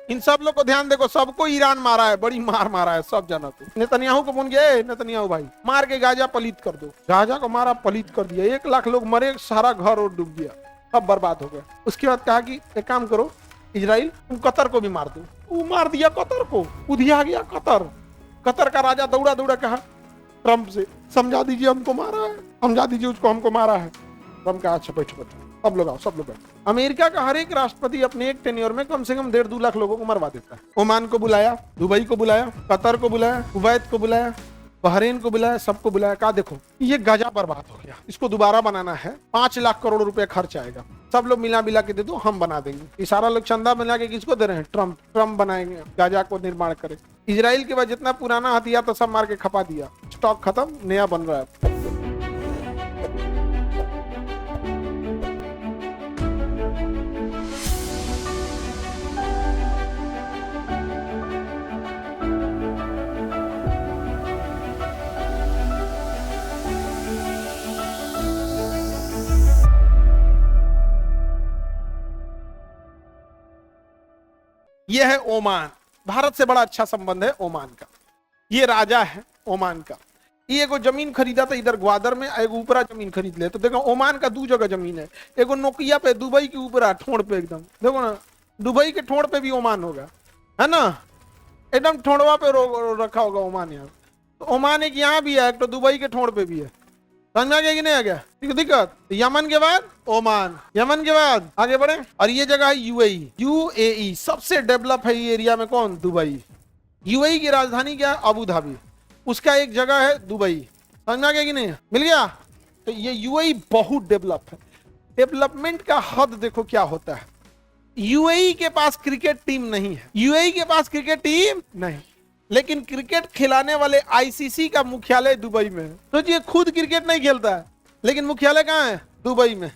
इन सब लोग को ध्यान देखो, सबको ईरान मारा है, बड़ी मार मारा है सब जना को। नेतन्याहू को फोन किया, नेतन्याहू भाई मार के गाजा पलीत कर दो। गाजा को मारा, पलीत कर दिया, 1 लाख लोग मरे, सारा घर और डूब गया, सब बर्बाद हो गया। उसके बाद कहा कि एक काम करो इजराइल, तुम कतर को भी मार दो। वो मार दिया कतर को, उधिया गया कतर। कतर का राजा दौड़ा दौड़ा कहा ट्रंप से, समझा दीजिए हमको मारा है, समझा दीजिए उसको हमको मारा है। ट्रंप कहा अच्छा बैठो बैठो, सब लोग आओ, सब लोग बैठो। अमेरिका का हर एक राष्ट्रपति अपने एक टेन्योर में कम से कम 1.5-2 लाख लोगों को मरवा देता है। ओमान को बुलाया, दुबई को बुलाया, कतर को बुलाया, कुवैत को बुलाया, बहरीन को बुलाया, सबको बुलाया। कहा देखो ये गजा बर्बाद हो गया, इसको दोबारा बनाना है, 5 लाख करोड़ रुपए खर्च आएगा, सब लोग मिला मिला के दे दो, हम बना देंगे। ये सारा लोग चंदा मिला के किसको दे रहे हैं? ट्रंप। ट्रंप बनाएंगे, गाजा को निर्माण करे। इजराइल के बाद जितना पुराना हथियार था सब मार के खपा दिया, स्टॉक खत्म, नया बन रहा है। यह है ओमान, भारत से बड़ा अच्छा संबंध है ओमान का। ये राजा है ओमान का। ये एगो जमीन खरीदा था इधर ग्वादर में, एगो ऊपरा जमीन खरीद ले। तो देखो ओमान का 2 जगह जमीन है, एगो नोकिया पे, दुबई के ऊपरा ठोड़ पे एकदम, देखो ना दुबई के ठोड़ पे भी ओमान होगा, है ना, एकदम ठोड़वा पे रखा होगा ओमान। यहाँ तो ओमान एक यहाँ भी है, एक तो दुबई के ठोड़ पे भी है। समझ में आ गया कि नहीं आ गया? दिक्कत। यमन के बाद ओमान, यमन के बाद आगे बढ़े। और ये जगह है यूएई। यूएई सबसे डेवलप है ये एरिया में। कौन? दुबई। यूएई की राजधानी क्या है? Abu Dhabi. उसका एक जगह है दुबई। समझ में आ गया कि नहीं? मिल गया। तो ये यूएई बहुत डेवलप है। डेवलपमेंट का हद देखो क्या होता है। यूएई के पास क्रिकेट टीम नहीं है, यूएई के पास क्रिकेट टीम नहीं, लेकिन क्रिकेट खिलाने वाले आईसीसी का मुख्यालय दुबई में है। तो ये खुद क्रिकेट नहीं खेलता है, लेकिन मुख्यालय कहाँ है? दुबई में।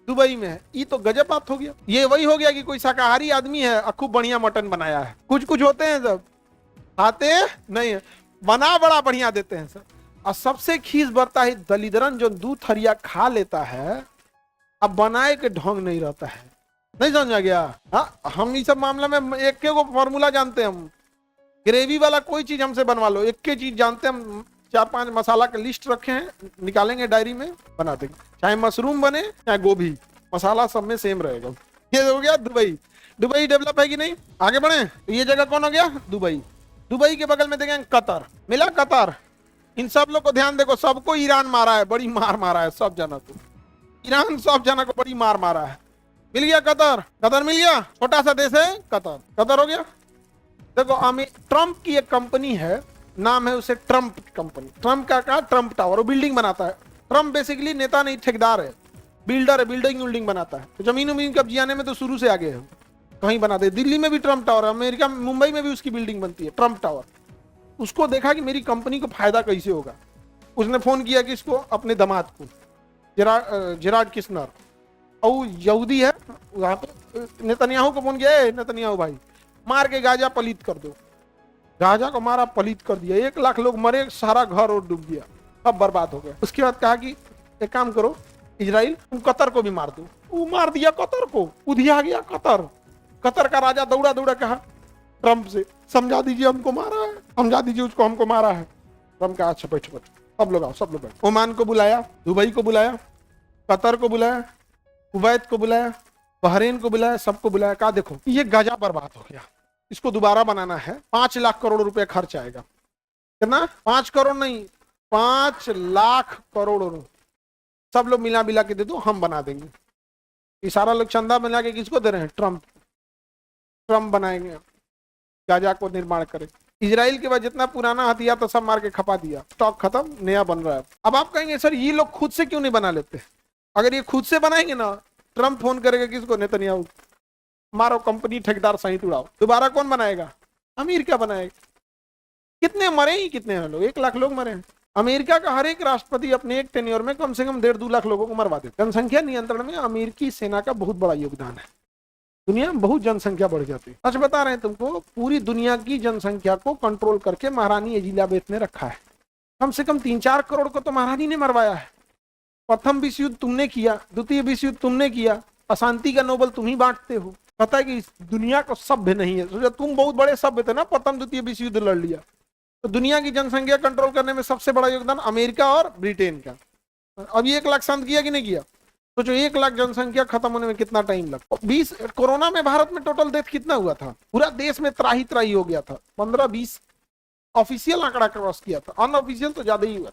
दुबई में है। ये तो गजब बात हो गया। ये वही हो गया कि कोई शाकाहारी आदमी है और खूब बढ़िया मटन बनाया है। कुछ कुछ होते हैं सब खाते नहीं है, बना बड़ा बढ़िया देते हैं सर। और सबसे खीस बरता है दलिदरन जो दूध थरिया खा लेता है, अब बनाए के ढंग नहीं रहता है। नहीं समझा गया? हाँ, हम इस सब मामले में एक के को फॉर्मूला जानते हैं हम। ग्रेवी वाला कोई चीज हमसे बनवा लो, एक के चीज जानते हैं हम। 4-5 मसाला का लिस्ट रखे हैं, निकालेंगे डायरी में, बना देंगे। चाहे मशरूम बने चाहे गोभी, मसाला सब में सेम रहेगा। ये हो गया दुबई। दुबई डेवलप है कि नहीं? आगे बढ़े। तो ये जगह कौन हो गया? दुबई। दुबई के बगल में देखेंगे कतर। मिला कतर। इन सब लोग को ध्यान देखो, सबको ईरान मारा है, बड़ी मार मारा है सब जना को। ईरान सब जना को बड़ी मार मारा है। मिल गया कतर। कतर मिल गया। छोटा सा देश है कतर। कतर हो गया। देखो ट्रंप की एक कंपनी है, नाम है उसे ट्रंप कंपनी। ट्रंप का ट्रंप टावर, वो बिल्डिंग बनाता है। ट्रंप बेसिकली नेता नहीं, ठेकेदार है, बिल्डर है, बिल्डिंग बनाता है। तो जमीन उमीन कब्जियाने में तो शुरू से आगे है, कहीं बनाते। दिल्ली में भी ट्रंप टावर है, अमेरिका मुंबई में भी उसकी बिल्डिंग बनती है ट्रंप टावर। उसको देखा कि मेरी कंपनी को फायदा कैसे होगा। उसने फोन किया कि इसको अपने दामाद को, जेराड किशनर, और यहूदी है वहां पे, नेतन्याहू को फोन किया, नेतन्याहू भाई मार के गाजा पलीत कर दो। गाजा को मारा, पलीत कर दिया, 1 लाख लोग मरे, सारा घर और डूब गया, सब बर्बाद हो गया। उसके बाद कहा कि एक काम करो इजराइल, तुम कतर को भी मार दो। वो मार दिया कतर को, उधिया गया कतर। कतर का राजा दौड़ा दौड़ा कहा ट्रंप से, समझा दीजिए हमको मारा है, समझा दीजिए उसको हमको मारा है। ट्रंप कहा अच्छा बैठो बैठो, सब लोग आओ, सब लोग बैठो। ओमान को बुलाया, दुबई को बुलाया, कतर को बुलाया, कुवैत को बुलाया, बहरीन को बुलाया, सबको बुलाया। कहा देखो ये गजा बर्बाद हो गया, इसको दोबारा बनाना है, 5 लाख करोड़ रुपए खर्च आएगा। कितना? 5 करोड़ नहीं, 5 लाख करोड़। सब लोग मिला मिला के दे दो, हम बना देंगे। ये सारा लोग चंदा मिला के किसको दे रहे हैं? ट्रंप। ट्रंप बनाएंगे, गाजा को निर्माण करे। इजराइल के बाद जितना पुराना हथियार तो सब मार के खपा दिया, स्टॉक खत्म, नया बन रहा है। अब आप कहेंगे सर ये लोग खुद से क्यों नहीं बना लेते? अगर ये खुद से बनाएंगे ना, ट्रंप फोन करेगा किसको? नेतन्याहू, मारो कंपनी, ठेकेदार सहित उड़ाओ। दोबारा कौन बनाएगा? अमेरिका बनाएगा। कितने मरे ही, कितने हैं लोग? 1 लाख लोग मरे हैं। अमेरिका का हर एक राष्ट्रपति अपने एक टेन्योर में कम से कम 1.5-2 लाख लोगों को मरवा देते। जनसंख्या नियंत्रण में अमेरिकी सेना का बहुत बड़ा योगदान है। दुनिया में बहुत जनसंख्या बढ़ जाती है। सच बता रहे हैं तुमको, पूरी दुनिया की जनसंख्या को कंट्रोल करके महारानी एलिजाबेथ ने रखा है। कम से कम 3-4 करोड़ को तो महारानी ने मरवाया है। प्रथम विश्व युद्ध तुमने किया, द्वितीय विश्व युद्ध तुमने किया, अशांति का नोबल तुम ही बांटते हो। पता है कि इस दुनिया को सभ्य नहीं है। सोचा तुम बहुत बड़े सभ्य थे ना, प्रथम द्वितीय विश्व युद्ध लड़ लिया, तो दुनिया की जनसंख्या कंट्रोल करने में सबसे बड़ा योगदान अमेरिका और ब्रिटेन का। अभी 1 लाख शांत किया कि नहीं किया? सोचो 1 लाख जनसंख्या खत्म होने में कितना टाइम लगा। 20 कोरोना में भारत में टोटल डेथ कितना हुआ था? पूरा देश में त्राही त्राही हो गया था। 15-20 ऑफिशियल आंकड़ा क्रॉस किया था, अनऑफिशियल तो ज्यादा ही हुआ था।